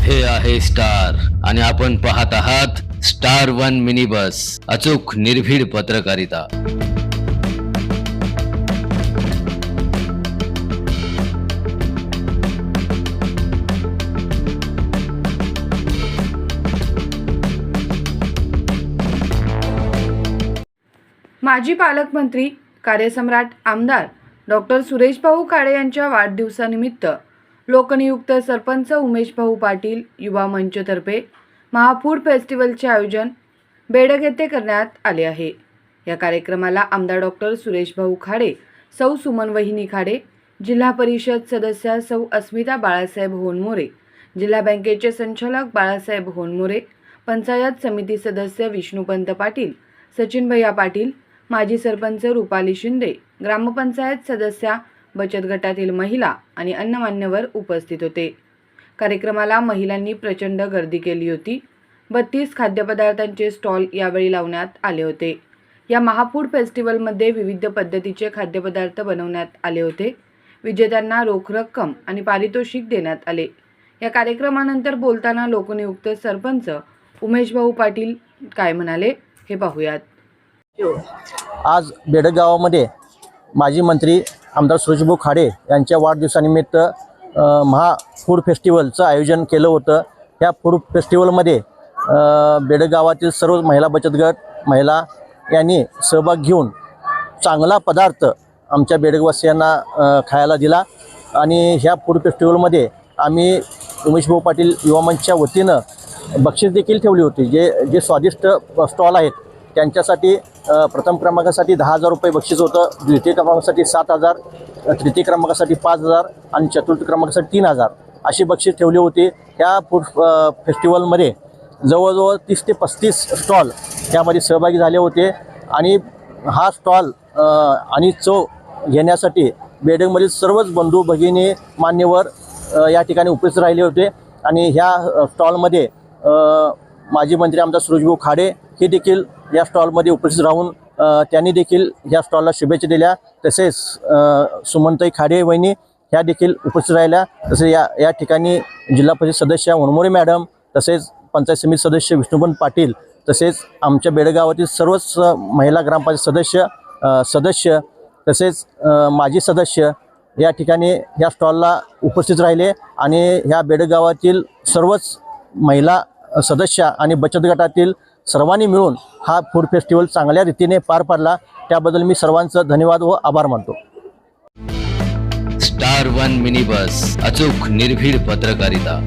हे आहे स्टार आणि आपण पाहत आहात स्टार वन मिनी बस, अचूक निर्भीड पत्रकारिता। माजी पालकमंत्री कार्यसम्राट आमदार डॉक्टर सुरेश भाऊ खाडे यांच्या वाढदिवसानिमित्त लोकनियुक्त सरपंच उमेश भाऊ पाटील युवा मंचतर्फे महाफूड फेस्टिवलचे आयोजन बेडग येथे करण्यात आले आहे। या कार्यक्रमाला आमदार डॉक्टर सुरेश भाऊ खाडे, सौ सुमन वहिनी खाडे, जिल्हा परिषद सदस्य सौ अस्मिता बाळासाहेब होनमोरे, जिल्हा बँकेचे संचालक बाळासाहेब होनमोरे, पंचायत समिती सदस्य विष्णुपंत पाटील, सचिन भैया पाटील, माजी सरपंच रुपाली शिंदे, ग्रामपंचायत सदस्या, बचत गटातील महिला आणि अन्य मान्यवर उपस्थित होते। कार्यक्रमाला महिलांनी प्रचंड गर्दी केली होती। 32 खाद्यपदार्थांचे स्टॉल यावेळी लावण्यात आले होते। या महाफूड फेस्टिवलमध्ये विविध पद्धतीचे खाद्यपदार्थ बनवण्यात आले होते। विजेत्यांना रोख रक्कम आणि पारितोषिक देण्यात आले। या कार्यक्रमानंतर बोलताना लोकनियुक्त सरपंच उमेश भाऊ पाटील काय म्हणाले हे पाहूयात। आज बेडग गावामध्ये माजी मंत्री आमदार सुरेश भाऊ खाडे यांच्या वाढदिवसानिमित्त महाफूड फेस्टिवलचं आयोजन केलं होतं। या फूड फेस्टिवलमध्ये बेडग गावातील सर्व महिला बचत गट महिला यांनी सहभाग घेऊन चांगला पदार्थ आमच्या बेडगवासियांना खायला दिला आणि ह्या फूड फेस्टिवलमध्ये आम्ही उमेश भाऊ पाटील युवा मंचच्या वतीनं बक्षीस देखील ठेवली होती। जे स्वादिष्ट स्टॉल आहेत त्यांच्यासाठी प्रथम क्रमांकासाठी 10,000 रुपये बक्षीस होतं, द्वितीय क्रमांकासाठी 7,000, तृतीय क्रमांकासाठी 5,000 आणि चतुर्थ क्रमांकासाठी 3,000 अशी बक्षीस ठेवली होती। ह्या फूड फेस्टिवलमध्ये जवळजवळ 30 ते 35 स्टॉल त्यामध्ये सहभागी झाले होते आणि हा स्टॉल आणि चव घेण्यासाठी बेडगमधील सर्वच बंधू भगिनी मान्यवर या ठिकाणी उपस्थित राहिले होते आणि ह्या स्टॉलमध्ये माजी मंत्री आमदार सुरेश भाऊ खाडे हे देखील या स्टॉलमध्ये उपस्थित राहून त्यांनी देखील या स्टॉलला शुभेच्छा दिल्या। तसेच सुमनताई खाडे वहिनी ह्या देखील उपस्थित राहिल्या। तसेच या ठिकाणी जिल्हा परिषद सदस्य होनमोरे मॅडम, तसेच पंचायत समिती सदस्य विष्णुपंत पाटील, तसेच आमच्या बेडगावातील सर्वच महिला ग्रामपंचायत सदस्य तसेच माजी सदस्य या ठिकाणी या स्टॉलला उपस्थित राहिले आणि ह्या बेडगावातील सर्वच महिला सदस्य आणि बचत गटातील सर्वांनी मिळून हा फूड फेस्टिवल चांगल्या रीतीने पार पाडला। त्याबद्दल मी सर्वांचं धन्यवाद व आभार मानतो। स्टार वन मिनी बस, अचूक निर्भीड पत्रकारिता।